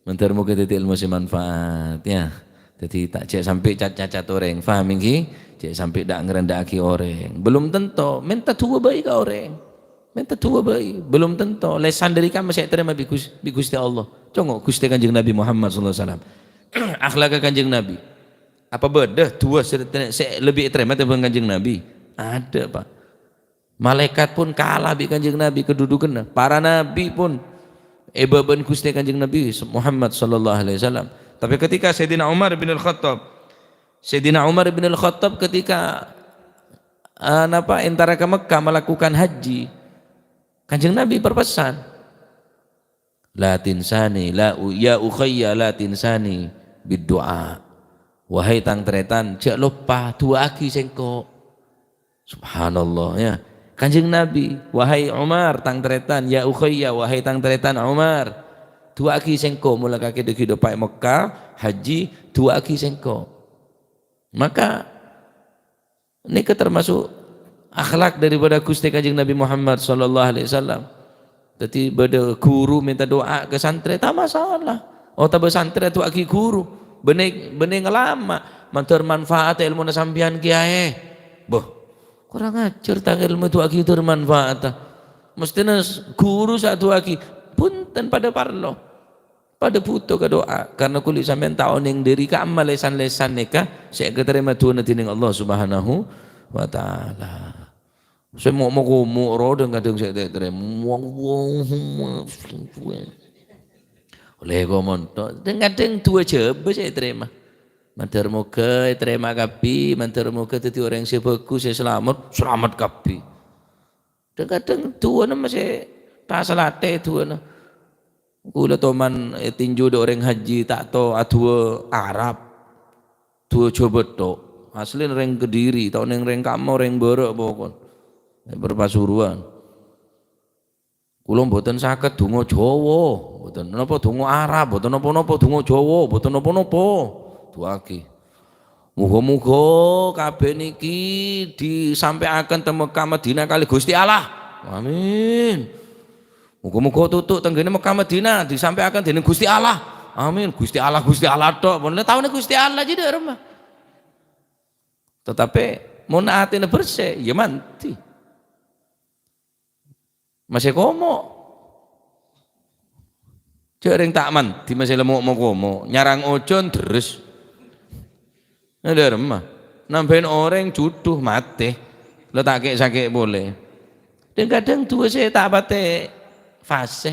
Mentar muka titik ilmu manfaat ya. Jadi tak cek sampai cacat orang, faham ini? Cek sampai dak ngerendaki orang. Belum tentu, minta tua baik ke orang. Minta tua baik, belum tentu. Lesan dari kamu saya terima bi Gusti Allah. Congok Gusti Kanjeng Nabi Muhammad sallallahu alaihi wasallam. Akhlak Kanjeng Nabi. Apa beda tua saya lebih terima daripada Kanjeng Nabi? Ada Pak. Malaikat pun kalah bi Kanjeng Nabi kedudukan. Para nabi pun ebaban Gusti Kanjeng Nabi Muhammad sallallahu alaihi wasallam. Tapi ketika Sayyidina Umar bin Al-Khattab ketika antara ke Mekah melakukan haji, Kanjeng Nabi berpesan, la tinsani ya ukhayya la tinsani bid-du'a. Wahai tang tretan, jak lupa duaki sengko. Subhanallah ya. Kanjeng Nabi, wahai Umar tang tretan, ya ukhayya wahai tang tretan Umar, duaki sengko mula kaki deki dopai Mekah haji duaki sengko. Maka ini termasuk akhlak daripada Gusti Kanjeng Nabi Muhammad sallallahu alaihi wasallam. Jadi pada guru minta doa ke santri tak masalah. Oh tak santri tu aki guru, bening ngelama, mantur manfaat ilmu nasampian kiai. Boh, kurang ajar tak ilmu tu aki bermanfaat. Mestinya guru satu aki punten pada parlo, pada butuh ke doa. Karena kulit sampean tahun yang diri ka amal lesan neka, saya keterima Tuhan tining Allah Subhanahu wa Ta'ala. Saya mau roda kadang saya terima oleh komon kadang dua coba saya terima mantar muka terima kapi mantar muka tadi orang yang sebagus saya selamat kapi dan kadang dua nama saya tak salate dua nama gula toman tinju do orang haji tak to dua Arab dua coba to asli orang Kediri tahun yang orang kamu orang berok pokok berpasuruan. Kula mboten saged donga Jawa, mboten napa donga Arab, mboten napa-napa donga Jawa, mboten napa-napa. Duake. Muga-muga kabeh niki disampaikan teng Mekah Madinah kali Gusti Allah. Amin. Muga-muga tutuk tenggene Mekah Madinah disampaikan dening Gusti Allah. Amin. Gusti Allah tok. Mun taune Gusti Allah jadi remah. Tetapi mun atine bersih ya mati. Masih komo jaring tak mati masih lemuk mau komo nyarang ojon terus ada remah nambahin orang juduh mati letak sakit boleh dan kadang tua saya tak bate fase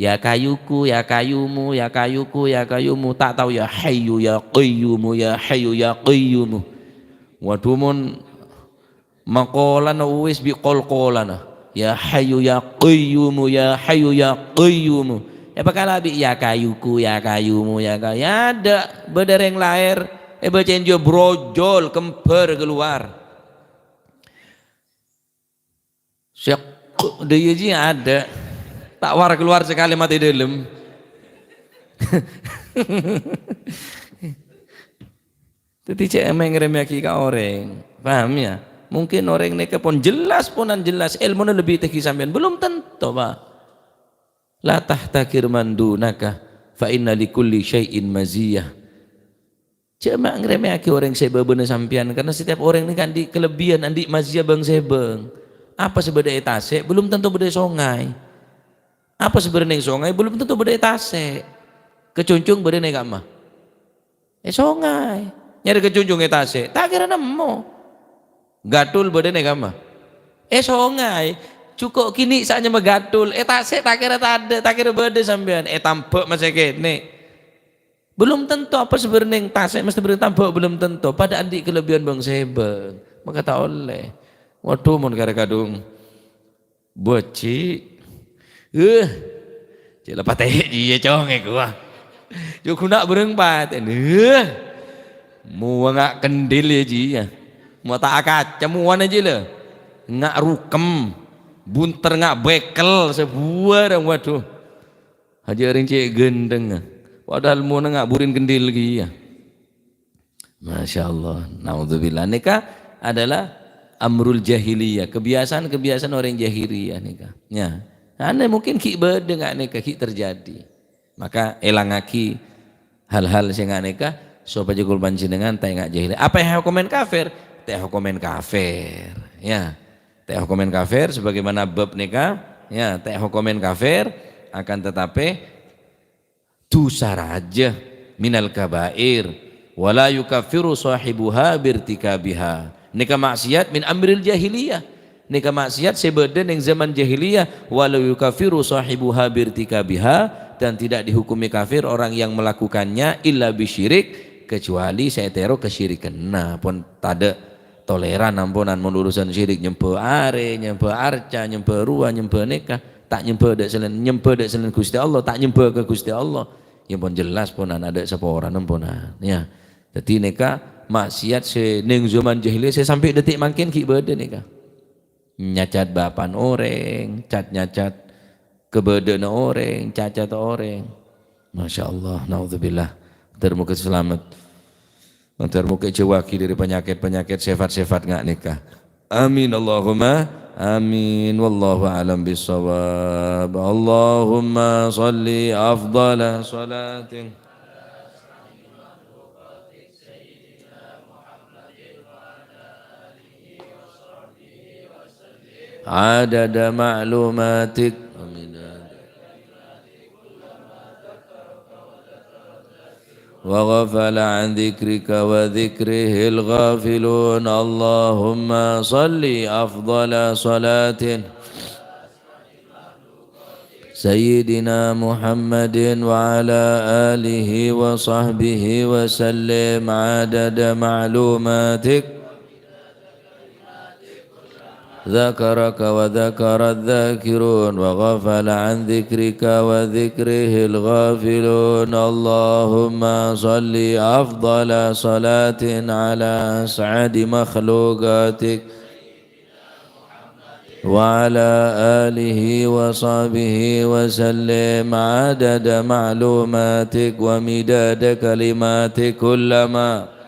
ya kayuku ya kayumu ya kayuku ya kayumu tak tahu ya hayyu ya qayyumu ya hayyu ya qayyumu waduh mun maqalana uwis biqolqolana ya hayyu ya qayyumu ya hayyu ya qayyumu ya bakal abi ya kayuku ya kayumu ya kayu ya ada bedereng lahir bacenjo brojol kemper keluar syak dia ji ada tak war keluar sekali mati dalam jadi cek emang remeki ka orang paham ya. Mungkin orang neka pun jelas ilmu lebih tinggi sampean belum tentu Pak. La tahtakir man dunaka fa inna likulli syai'in maziyah. Cuma ngremehake orang sebabena sampean karena setiap orang ini kan di kelebihan andi maziyah bang sebeng. Apa sebenarnya etase belum tentu beda songai. Apa sebenarnya songai belum tentu beda etase. Kecuncung beda neka mah. Songai. Nyari kecuncung etase. Tak kira nemu. Gatul badan agama songai cukup kini saatnya megatul tak kira tak kira badan sampean tambak masih kene belum tentu apa sebenarnya tasik mesti beri tambak belum tentu pada andi kelebihan bang sebeng maka tak oleh waduh mun kare kadung boci cila pateh iya conge gua cukup nak berempat mau ngak kendil ya ji ya mau tak kaca muan aja lah ngak rukem bunter ngak bekel sebuah orang waduh aja orang cek gendeng padahal mau ngak burin kendil lagi ya Masya Allah naudzubillah nikah adalah amrul jahiliyah kebiasaan orang jahiliyah nikah ya anda mungkin ki bede ngak nikah ki terjadi maka elangaki hal-hal sing ngak nikah supaya jegul panjenengan tak ngak jahiliyah apa yang komen kafir teh hukumen kafir ya teh hukumen kafir sebagaimana bab nikah ya teh hukumen kafir akan tetapi dosa raja minal kabair wala yukaffiru sahibuha birtikabiha nikah maksiat min amril jahiliyah Nika maksiat sebeda ning zaman jahiliyah walau yukafiru sahibuha birtikabiha, dan tidak dihukumi kafir orang yang melakukannya illa bisyirik, kecuali saetero kesyirikan. Nah pun tada toleran ampunan mun urusan syirik, nyempe are, nyempe arca, nyempe ruah, nyempe nikah, tak nyempe dak selain Gusti Allah, tak nyempe ke Gusti Allah. Ya pun jelas punan ada seporan ampunan. Ya. Jadi neka maksiat se ning zaman jahiliyah saya sampai detik makin ki beda neka. Nyacat bapan orang, nyacat kebedana orang, cacat orang. Masya Allah, naudzubillah. Termuka selamat. Termuka jawaki dari penyakit-penyakit sifat-sifat ngak nikah. Amin Allahumma amin. Wallahu a'lam bissawab. Allahumma salli afdala salatin adada ma'lumatik wa ghafala an dzikrika wa dzikrihil ghafilun. Allahumma salli afdala salatin Sayyidina Muhammadin wa ala alihi wa sahbihi wa sallim adada ma'lumatik ذكرك وذكر الذاكرون وغفل عن ذكرك وذكره الغافلون. اللهم صل أفضل صلاة على أسعد مخلوقاتك وعلى آله وصحبه وسلم عدد معلوماتك ومداد كلماتك كلما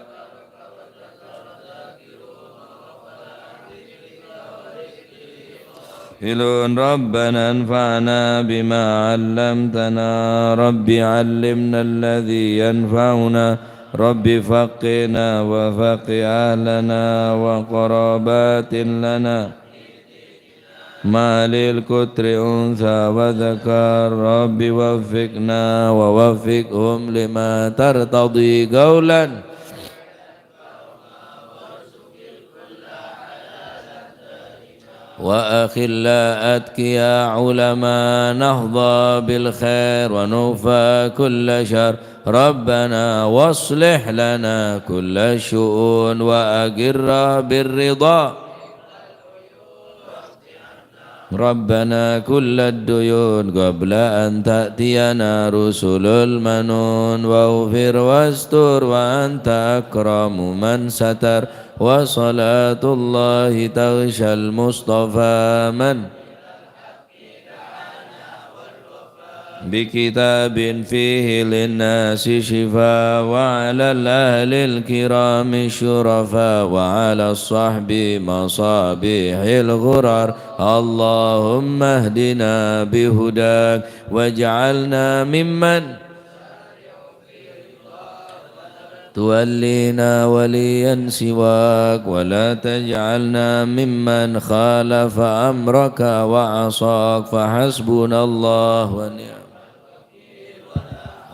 إلون. ربنا انفعنا بما علمتنا، رب علمنا الذي ينفعنا، رب فقنا وفقه أهلنا وقرابات لنا ما للكتر أنثى وذكر، رب وفقنا ووفقهم لما ترتضي قولا وأخلاءتك يا علماء نهضى بالخير ونوفى كل شر. ربنا واصلح لنا كل الشؤون وأقر بالرضا. ربنا كل الديون قبل أن تأتينا رسل المنون، واغفر واستر وأنت أكرم من ستر. وصلاة الله تغشى المصطفى من بكتاب فيه للناس شفاء، وعلى الأهل الكرام الشرفاء، وعلى الصحب مصابيح الغرر. اللهم اهدنا بهداك واجعلنا ممن تولينا وليا سواك، ولا تجعلنا ممن خالف أمرك وعصاك. فحسبنا الله ونعم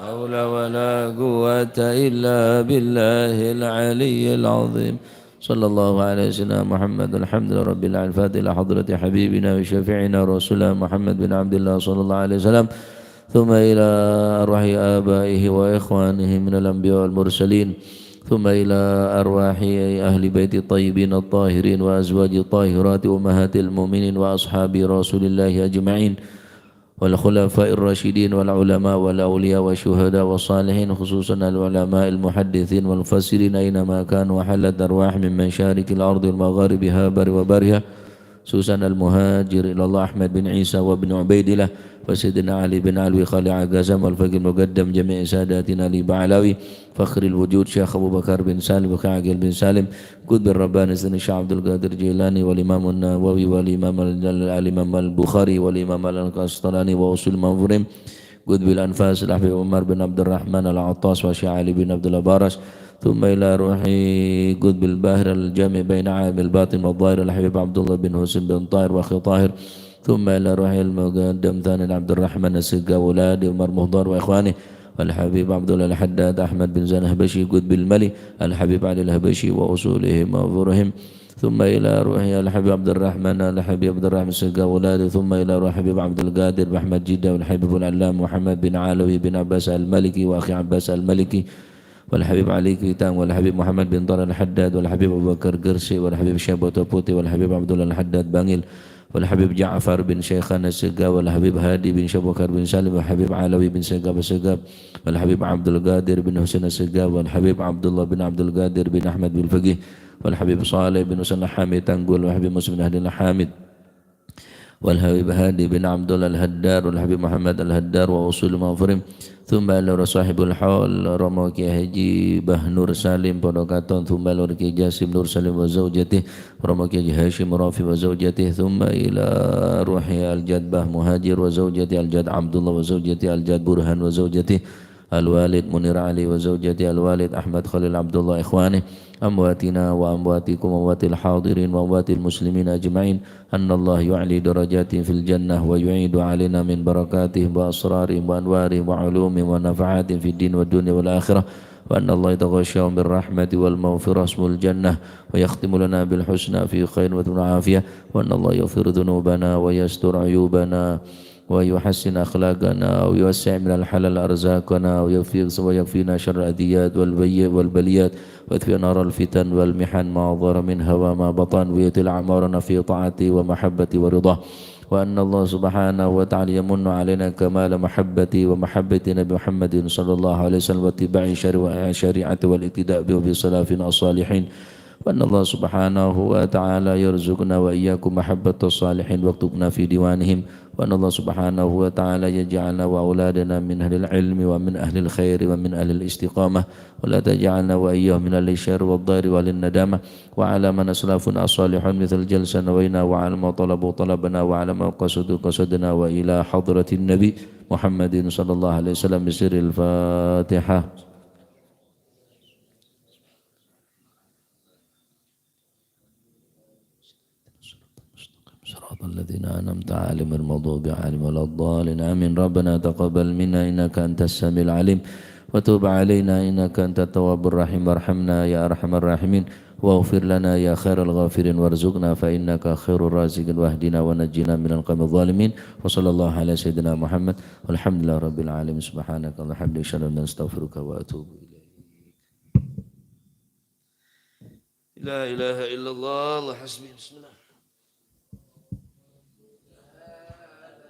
حول ولا قوة إلا بالله العلي العظيم. صلى الله على سيدنا محمد. الحمد لله رب العالمين. الفاتحة إلى حضرة حبيبنا وشفيعنا رسولنا محمد بن عبد الله صلى الله عليه وسلم، ثم إلى أرواح آبائه وإخوانه من الأنبياء والمرسلين، ثم إلى أرواح أهل بيت الطيبين الطاهرين وأزواج الطاهرات أمهات المؤمنين وأصحاب رسول الله أجمعين، والخلفاء الراشدين والعلماء والأولياء والشهداء والصالحين، خصوصا العلماء المحدثين والمفسرين أينما كانوا، وحلت أرواح من مشارق الأرض والمغاربها بر وبرها، خصوصا المهاجر إلى الله أحمد بن عيسى وابن عبيد الله، وسيدنا علي بن علوي خالع عقازم، والفقيه المقدم جميع ساداتنا علي بعلاوي، فخر الوجود شيخ أبو بكر بن سالم وكعقل بن سالم، قطب الرباني سيدنا الشيخ عبد القادر الجيلاني، والإمام النووي، والإمام البخاري، والإمام القسطلاني، وأصول المنظورين، قطب الأنفاس الأحباب عمر بن عبد الرحمن العطاس، والشيخ علي بن عبد الأبارس، ثم إلى روح قطب الباهر الجامع بين عالم الباطن والظاهر الحبيب عبد الله بن حسين بن طاهر وأخي طاهر، ثم إلى روح المقدم ثاني عبد الرحمن السقا وولادي عمر مهضار وإخوانه، والحبيب عبد الله الحداد أحمد بن زين الهبشي قطب الملي، الحبيب علي الهبشي وأصولهم وظهورهم، ثم إلى روح الحبيب عبد الرحمن الحبيب عبد الرحمن السقا ولاده ثم إلى روح الحبيب عبد القادر بأحمد جدة والحبيب العلام محمد بن علوي بن عباس المالكي وأخي عباس المالكي والحبيب علي كيتان والحبيب محمد بن طارق الحداد والحبيب أبو بكر قرشي والحبيب شابو توبوتي والحبيب عبد الله الحداد بانيل والحبيب جعفر بن شيخان السقا والحبيب هادي بن شبوكر بن سالم والحبيب علوي بن سقاب السقاب والحبيب عبد القادر بن حسين السقاب والحبيب عبد الله بن عبد القادر بن أحمد بن الفقيه والحبيب صالح بن حسين حامد تنقول والحبيب مسلم بن أهل حامد والحبيب هادي بن عبد الله الهدار والحبيب محمد الهدار ووصول مغفرم ثم لور صاحب الحول رموكي هجي بهنور سالم بودوكاتون ثم لور كي جاسم نور سالم وزوجته رموكي هجي هاشم رافي وزوجته ثم إلى روحي الجد به مهاجر وزوجته الجد عبد الله وزوجته الجد برهان وزوجته الوالد منير علي وزوجته الوالد أحمد خليل عبد الله إخوانه أمواتنا وأمواتكم أموات الحاضرين وأموات المسلمين أجمعين أن الله يعلي درجات في الجنة ويعيد علينا من بركاته وأسراره وأنواره وعلومه ونفعات في الدين والدنيا والآخرة وأن الله يتغشاهم بالرحمة والمغفرة اسم الجنة ويختم لنا بالحسنى في خير وعافية وأن الله يغفر ذنوبنا ويستر عيوبنا ويحسن أخلاقنا ويوسع من الحلال أرزاقنا ويكفينا شر الأذيات والبليات ويكفي نار الفتن والمحن ما ظهر منها وما بطن ويطل أعمارنا في طاعته ومحبته ورضاه وأن الله سبحانه وتعالى يمن علينا كمال محبته ومحبة نبي محمد صلى الله عليه وسلم واتباع شريعته والاقتداء به بسلافنا الصالحين وأن الله سبحانه وتعالى يرزقنا وإياكم محبة الصالحين واكتبنا في ديوانهم وأن الله سبحانه وتعالى يجعلنا وأولادنا من أهل العلم ومن أهل الخير ومن أهل الاستقامة ولا تجعلنا وإياهم من أهل الشر والضار وللندامة وعلى من أسلافنا الصالحون مثل جلسة نوينا وعلى ما طلبوا طلبنا وعلى ما قصدوا قصدنا وإلى حضرة النبي محمد صلى الله عليه وسلم بسر الفاتحة. صراط الذين أنعمت عليهم غير المغضوب عليهم ولا الضالين آمين. ربنا تقبل منا إنك أنت السميع العليم وتوب علينا إنك أنت التواب الرحيم وارحمنا يا أرحم الراحمين واغفر لنا يا خير الغافرين وارزقنا فإنك خير الرازقين واهدنا ونجنا من القوم الظالمين وصلى الله على سيدنا محمد والحمد لله رب العالمين. سبحانك اللهم وبحمدك أشهد أن لا إله إلا أنت أستغفرك وأتوب إليك. لا إله إلا الله. الله حسبي. بسم الله.